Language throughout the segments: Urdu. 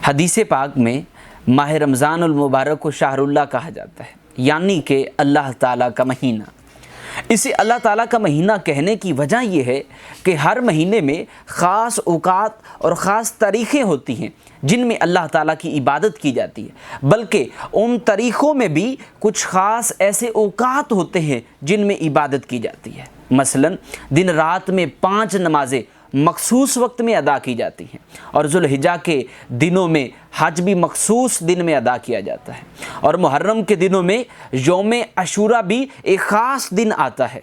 حدیث پاک میں ماہ رمضان المبارک کو شہر اللہ کہا جاتا ہے، یعنی کہ اللہ تعالیٰ کا مہینہ۔ اسے اللہ تعالیٰ کا مہینہ کہنے کی وجہ یہ ہے کہ ہر مہینے میں خاص اوقات اور خاص تاریخیں ہوتی ہیں جن میں اللہ تعالیٰ کی عبادت کی جاتی ہے، بلکہ ان تاریخوں میں بھی کچھ خاص ایسے اوقات ہوتے ہیں جن میں عبادت کی جاتی ہے۔ مثلا دن رات میں 5 نمازیں مخصوص وقت میں ادا کی جاتی ہیں، اور ذوالحجہ کے دنوں میں حج بھی مخصوص دن میں ادا کیا جاتا ہے، اور محرم کے دنوں میں یوم عاشوراء بھی ایک خاص دن آتا ہے۔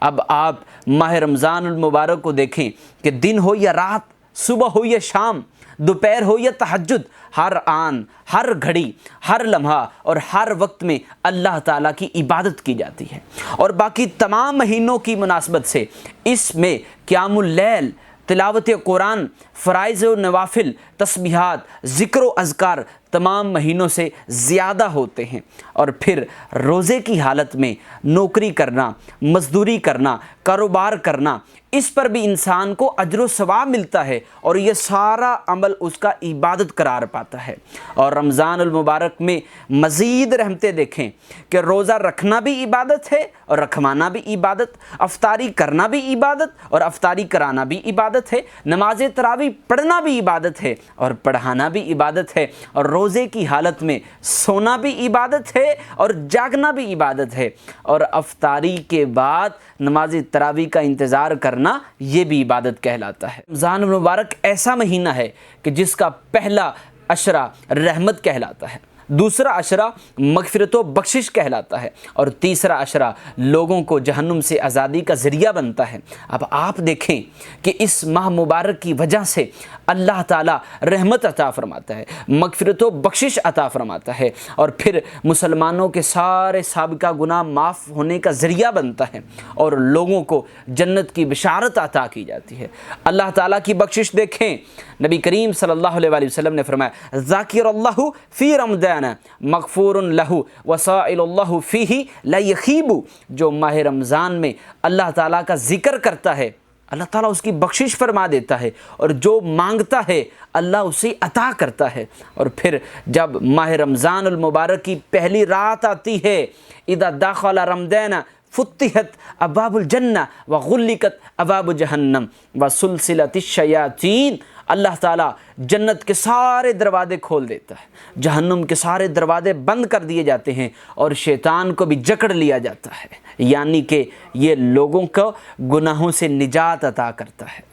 اب آپ ماہ رمضان المبارک کو دیکھیں کہ دن ہو یا رات، صبح ہو یا شام، دوپہر ہو یا تہجد، ہر آن، ہر گھڑی، ہر لمحہ اور ہر وقت میں اللہ تعالیٰ کی عبادت کی جاتی ہے۔ اور باقی تمام مہینوں کی مناسبت سے اس میں قیام اللیل، تلاوت قرآن، فرائض و نوافل، تسبیحات، ذکر و اذکار تمام مہینوں سے زیادہ ہوتے ہیں۔ اور پھر روزے کی حالت میں نوکری کرنا، مزدوری کرنا، کاروبار کرنا، اس پر بھی انسان کو اجر و ثواب ملتا ہے، اور یہ سارا عمل اس کا عبادت قرار پاتا ہے۔ اور رمضان المبارک میں مزید رحمتیں دیکھیں کہ روزہ رکھنا بھی عبادت ہے اور رکھوانا بھی عبادت، افطاری کرنا بھی عبادت اور افطاری کرانا بھی عبادت ہے، نماز تراویح پڑھنا بھی عبادت ہے اور پڑھانا بھی عبادت ہے، اور روزے کی حالت میں سونا بھی عبادت ہے اور جاگنا بھی عبادت ہے، اور افطاری کے بعد نماز تراویح کا انتظار کرنا یہ بھی عبادت کہلاتا ہے۔ رمضان المبارک ایسا مہینہ ہے کہ جس کا پہلا عشرہ رحمت کہلاتا ہے، دوسرا عشرہ مغفرت و بخشش کہلاتا ہے، اور تیسرا عشرہ لوگوں کو جہنم سے آزادی کا ذریعہ بنتا ہے۔ اب آپ دیکھیں کہ اس ماہ مبارک کی وجہ سے اللہ تعالیٰ رحمت عطا فرماتا ہے، مغفرت و بخشش عطا فرماتا ہے، اور پھر مسلمانوں کے سارے سابقہ گناہ معاف ہونے کا ذریعہ بنتا ہے، اور لوگوں کو جنت کی بشارت عطا کی جاتی ہے۔ اللہ تعالیٰ کی بخشش دیکھیں، نبی کریم صلی اللہ علیہ وآلہ وسلم نے فرمایا ذاکر اللہ فی رمضان مغفور لہ وسائل اللہ فیہ لا یخیب، جو ماہ رمضان میں اللہ تعالیٰ کا ذکر کرتا ہے اللہ تعالیٰ اس کی بخشش فرما دیتا ہے، اور جو مانگتا ہے اللہ اسے عطا کرتا ہے۔ اور پھر جب ماہ رمضان المبارک کی پہلی رات آتی ہے، اذا دخل رمضان فتحت ابواب الجنہ وغلقت ابواب جہنم وسلسلت الشیاطین، اللہ تعالیٰ جنت کے سارے دروازے کھول دیتا ہے، جہنم کے سارے دروازے بند کر دیے جاتے ہیں، اور شیطان کو بھی جکڑ لیا جاتا ہے، یعنی کہ یہ لوگوں کو گناہوں سے نجات عطا کرتا ہے۔